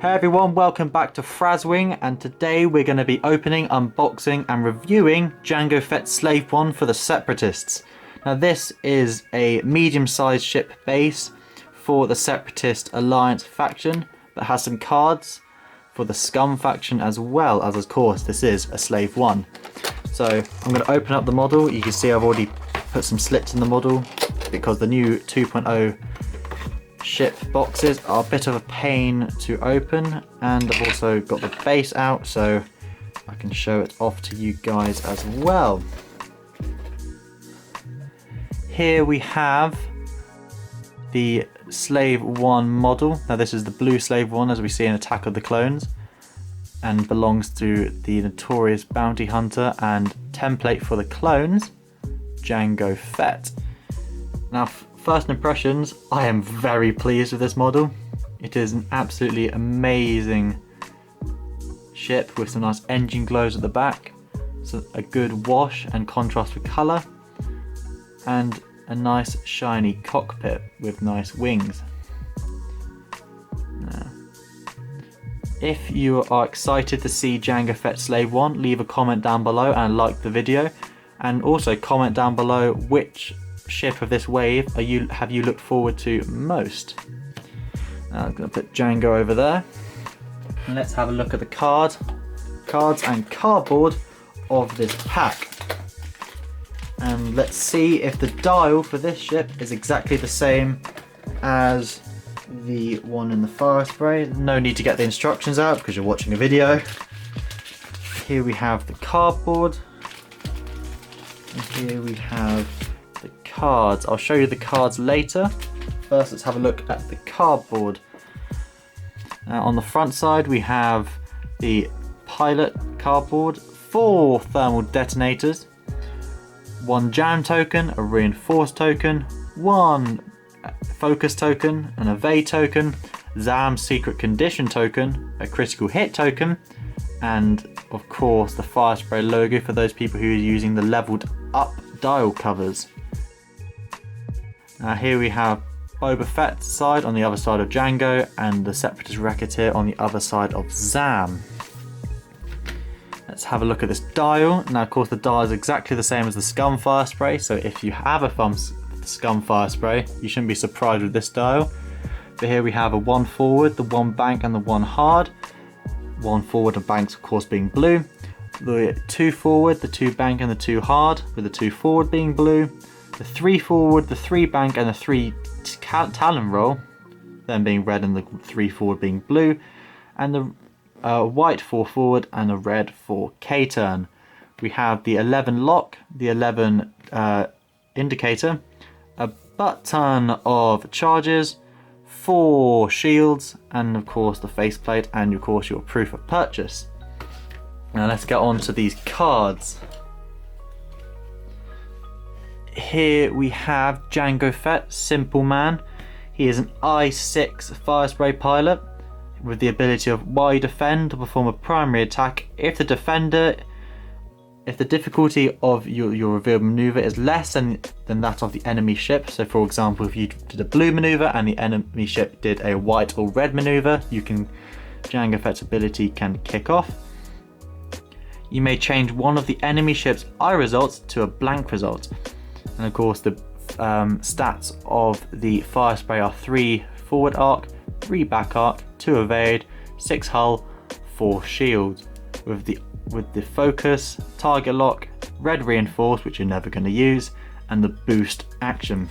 Hey everyone, welcome back to Fraz, and today we're going to be opening, unboxing and reviewing Jango Fett's Slave 1 for the Separatists. Now this is a medium-sized ship base for the Separatist Alliance faction that has some cards for the Scum faction as well as, of course, this is a Slave 1. So I'm going to open up the model. You can see I've already put some slits in the model because the new 2.0 ship boxes are a bit of a pain to open, and I've also got the base out so I can show it off to you guys as well. Here we have the Slave 1 model. Now this is the blue Slave 1 as we see in Attack of the Clones, and belongs to the notorious bounty hunter and template for the clones, Jango Fett. Now first impressions, I am very pleased with this model. It is an absolutely amazing ship with some nice engine glows at the back, so a good wash and contrast with colour, and a nice shiny cockpit with nice wings. Now, if you are excited to see Jango Fett Slave 1, leave a comment down below and like the video, and also comment down below which ship of this wave have you looked forward to most. Now I'm going to put Jango over there, and let's have a look at the cards and cardboard of this pack, and let's see if the dial for this ship is exactly the same as the one in the Firespray. No need to get the instructions out because you're watching a video. Here we have the cardboard, and here we have the cards. I'll show you the cards later. First, let's have a look at the cardboard. On the front side, we have the pilot cardboard, 4 thermal detonators, 1 jam token, a reinforced token, 1 focus token, an evade token, Zam's secret condition token, a critical hit token, and of course the Firespray logo for those people who are using the leveled up dial covers. Now here we have Boba Fett's side on the other side of Jango, and the Separatist Racketeer on the other side of Zam. Let's have a look at this dial. Now of course the dial is exactly the same as the Scum Firespray, so if you have a Scum Firespray you shouldn't be surprised with this dial. But here we have a 1 forward, the 1 bank and the 1 hard. 1 forward and banks of course being blue. The 2 forward, the 2 bank and the 2 hard, with the 2 forward being blue. The 3 forward, the 3 bank and the 3 talon roll, then being red and the 3 forward being blue, and the white 4 forward and the red 4 K-turn. We have the 11 lock, the 11 indicator, a butt ton of charges, 4 shields, and of course the faceplate, and of course your proof of purchase. Now let's get on to these cards. Here we have Jango Fett, Simple Man. He is an I-6 Firespray pilot with the ability of while you defend to perform a primary attack. If the difficulty of your revealed maneuver is less than that of the enemy ship, so for example if you did a blue maneuver and the enemy ship did a white or red maneuver, Jango Fett's ability can kick off. You may change one of the enemy ship's I results to a blank result. And of course the stats of the Firespray are 3 forward arc, 3 back arc, 2 evade, 6 hull, 4 shield, with the focus, target lock, red reinforce, which you're never going to use, and the boost action.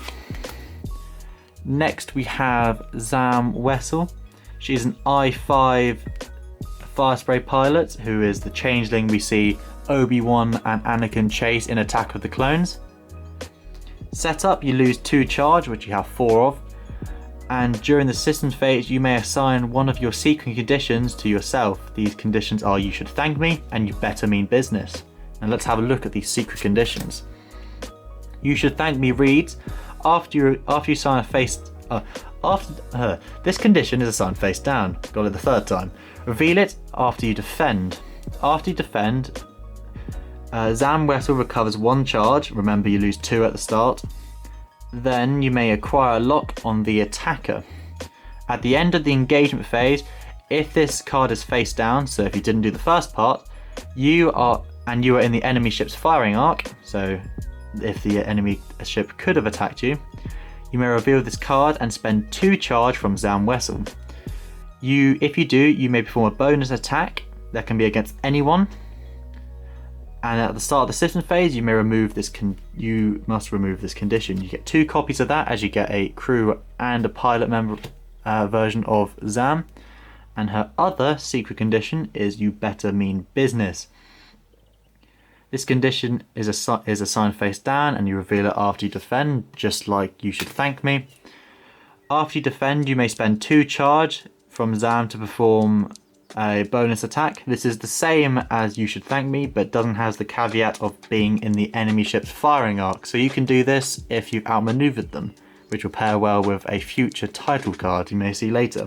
Next we have Zam Wessel. She's an I-5 Firespray pilot who is the changeling we see Obi-Wan and Anakin chase in Attack of the Clones. Setup, you lose 2 charge, which you have 4 of, and during the systems phase you may assign one of your secret conditions to yourself. These conditions are you should thank me and you better mean business. And let's have a look at these secret conditions. You should thank me reads, after you sign a face this condition is assigned face down. Got it the 3rd time. Reveal it after you defend. After you defend, Zam Wessel recovers 1 charge. Remember, you lose 2 at the start. Then you may acquire a lock on the attacker. At the end of the engagement phase, if this card is face down, so if you didn't do the first part, you are in the enemy ship's firing arc, so if the enemy ship could have attacked you, you may reveal this card and spend 2 charge from Zam Wessel. If you do, you may perform a bonus attack that can be against anyone. And at the start of the system phase, you must remove this condition. You get 2 copies of that, as you get a crew and a pilot member version of Zam. And her other secret condition is you better mean business. This condition is assigned face down, and you reveal it after you defend, just like You Should Thank Me. After you defend, you may spend 2 charge from Zam to perform a bonus attack. This is the same as You Should Thank Me, but doesn't have the caveat of being in the enemy ship's firing arc. So you can do this if you've outmaneuvered them, which will pair well with a future title card you may see later.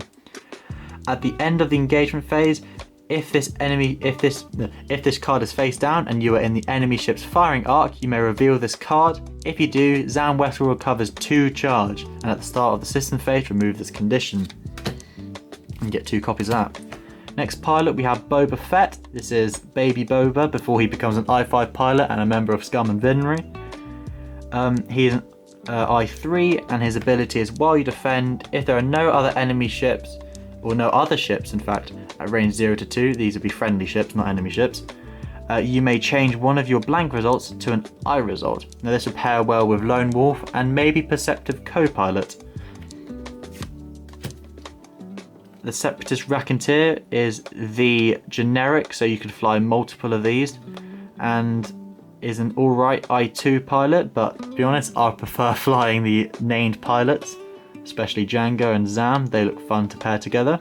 At the end of the engagement phase, if this card is face down and you are in the enemy ship's firing arc, you may reveal this card. If you do, Zam Wessel recovers 2 charge, and at the start of the system phase, remove this condition and get 2 copies of that. Next pilot, we have Boba Fett. This is baby Boba before he becomes an I-5 pilot and a member of Scum and Villainy. He is an I-3, and his ability is while you defend, if there are no other enemy ships, or no other ships in fact, at range 0 to 2, these would be friendly ships, not enemy ships, you may change one of your blank results to an I result. Now this would pair well with Lone Wolf and maybe Perceptive Co-Pilot. The Separatist Raconteur is the generic, so you can fly multiple of these, and is an alright I2 pilot, but to be honest, I prefer flying the named pilots, especially Jango and Zam. They look fun to pair together.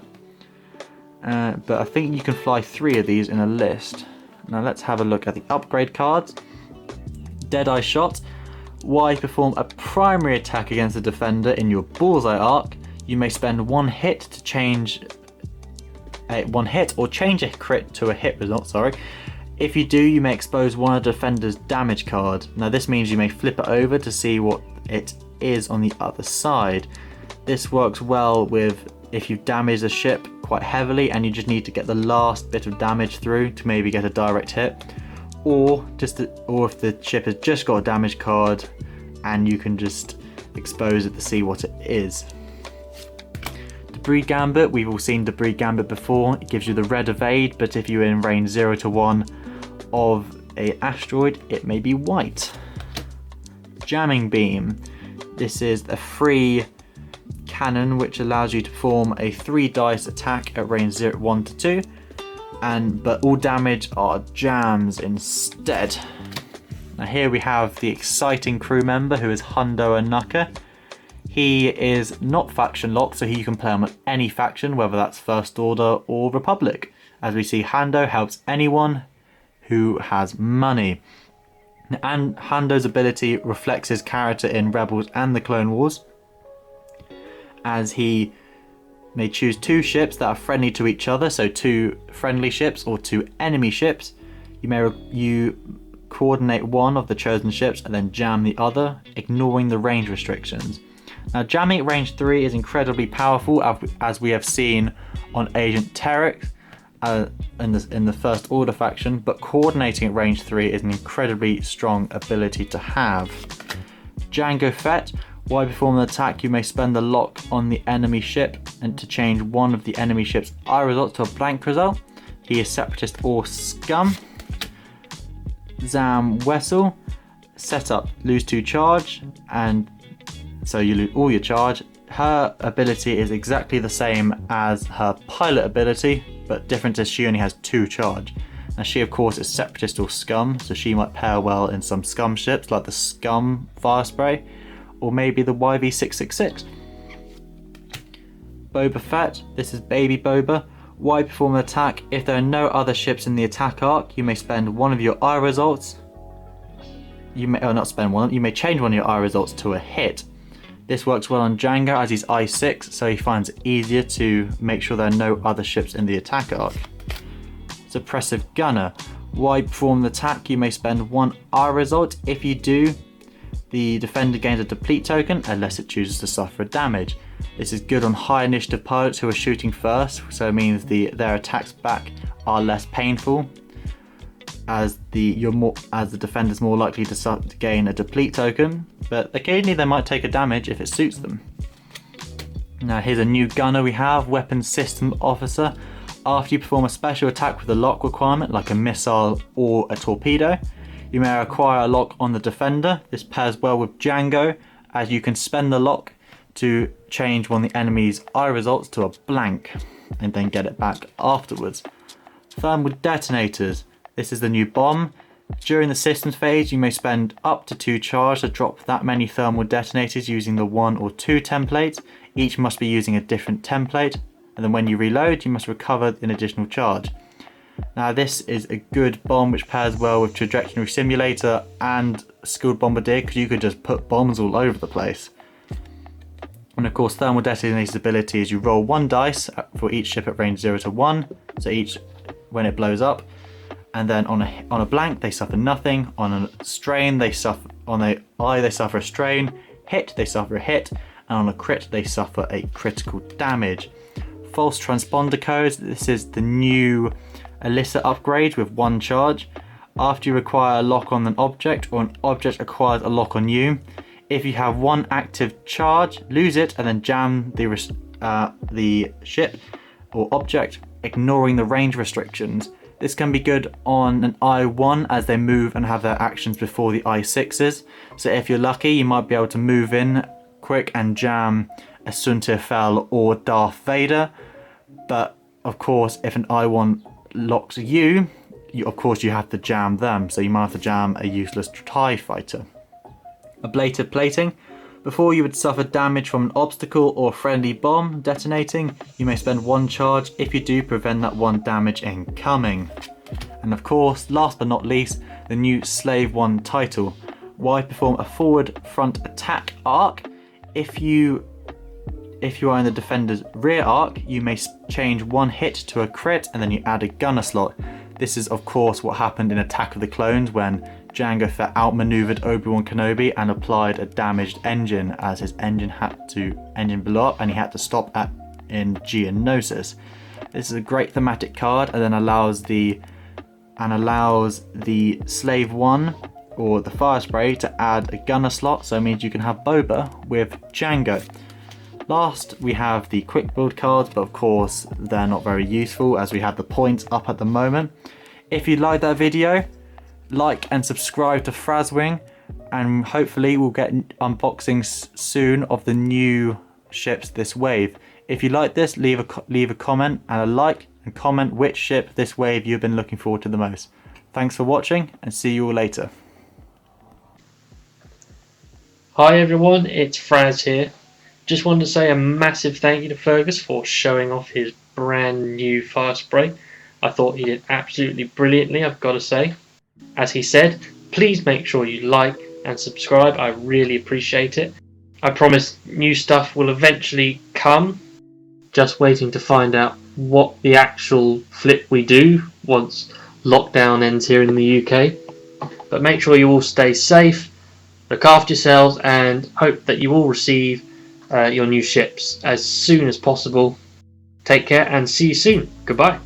But I think you can fly 3 of these in a list. Now let's have a look at the upgrade cards. Deadeye Shot. While you perform a primary attack against a defender in your bullseye arc, you may spend 1 hit to change or change a crit to a hit result, If you do, you may expose one of the defender's damage card. Now this means you may flip it over to see what it is on the other side. This works well with if you've damaged a ship quite heavily and you just need to get the last bit of damage through to maybe get a direct hit, or if the ship has just got a damage card and you can just expose it to see what it is. Debris Gambit, we've all seen Debris Gambit before. It gives you the red evade, but if you're in range 0 to 1 of an asteroid, it may be white. Jamming Beam. This is a free cannon which allows you to perform a 3 dice attack at range 1 to 2, but all damage are jams instead. Now here we have the exciting crew member who is Hundo Anuka. He is not faction locked, so he can play on any faction, whether that's First Order or Republic. As we see, Hando helps anyone who has money. And Hando's ability reflects his character in Rebels and the Clone Wars, as he may choose 2 ships that are friendly to each other, so 2 friendly ships or 2 enemy ships. You coordinate one of the chosen ships and then jam the other, ignoring the range restrictions. Now jamming at range 3 is incredibly powerful, as we have seen on Agent Terex in the First Order faction, but coordinating at range 3 is an incredibly strong ability to have. Jango Fett. While you perform an attack, you may spend the lock on the enemy ship and to change one of the enemy ship's I results to a blank result. He is Separatist or Scum. Zam Wessel. Setup, lose 2 charge, and so you lose all your charge. Her ability is exactly the same as her pilot ability, but different is she only has 2 charge. Now she of course is Separatist or Scum, so she might pair well in some Scum ships like the Scum Firespray, or maybe the YV666. Boba Fett, this is baby Boba. While you perform an attack, if there are no other ships in the attack arc, you may spend one of your I results. You may change one of your I results to a hit. This works well on Jango as he's I6, so he finds it easier to make sure there are no other ships in the attack arc. Suppressive Gunner. While you perform the attack, you may spend 1 I result. If you do, the defender gains a deplete token unless it chooses to suffer damage. This is good on high initiative pilots who are shooting first, so it means their attacks back are less painful, as the defender's more likely to gain a deplete token, but occasionally they might take a damage if it suits them. Now here's a new gunner we have, Weapons System Officer. After you perform a special attack with a lock requirement like a missile or a torpedo, you may acquire a lock on the defender. This pairs well with Jango, as you can spend the lock to change one of the enemy's I results to a blank and then get it back afterwards. Thermal detonators. This is the new bomb. During the systems phase, you may spend up to 2 charge to drop that many thermal detonators using the 1 or 2 templates. Each must be using a different template, and then when you reload, you must recover an additional charge. Now this is a good bomb which pairs well with Trajectory Simulator and Skilled Bombardier, because you could just put bombs all over the place. And of course, Thermal Detonator's ability is you roll 1 dice for each ship at range 0 to 1, so each when it blows up, and then on a blank they suffer nothing, on a strain they suffer, on a I they suffer a strain, hit they suffer a hit, and on a crit they suffer a critical damage. False transponder codes. This is the new Alyssa upgrade with 1 charge. After you acquire a lock on an object or an object acquires a lock on you, if you have 1 active charge, lose it and then jam the ship or object, ignoring the range restrictions. This can be good on an I-1 as they move and have their actions before the I-6s. So if you're lucky, you might be able to move in quick and jam a Suntirfell or Darth Vader. But of course, if an I-1 locks you, of course you have to jam them. So you might have to jam a useless TIE fighter. Ablative plating. Before you would suffer damage from an obstacle or friendly bomb detonating, you may spend 1 charge. If you do, prevent that 1 damage incoming. And of course, last but not least, the new Slave 1 title. Why perform a forward front attack arc? If you are in the defender's rear arc, you may change 1 hit to a crit and then you add a gunner slot. This is of course what happened in Attack of the Clones when Jango Fett outmaneuvered Obi-Wan Kenobi and applied a damaged engine, as his engine blew up and he had to stop in Geonosis. This is a great thematic card and then allows the Slave 1 or the Firespray to add a gunner slot, so it means you can have Boba with Jango. Last, we have the quick build cards, but of course they're not very useful as we have the points up at the moment. If you like that video, like and subscribe to Frazwing, and hopefully we'll get unboxings soon of the new ships this wave. If you like this, leave a comment and a like, and comment which ship this wave you've been looking forward to the most. Thanks for watching and see you all later. Hi everyone, it's Fraz here. Just wanted to say a massive thank you to Fergus for showing off his brand new Firespray. I thought he did absolutely brilliantly, I've got to say. As he said, please make sure you like and subscribe, I really appreciate it. I promise new stuff will eventually come. Just waiting to find out what the actual flip we do once lockdown ends here in the UK. But make sure you all stay safe, look after yourselves, and hope that you all receive your new ships as soon as possible. Take care and see you soon. Goodbye.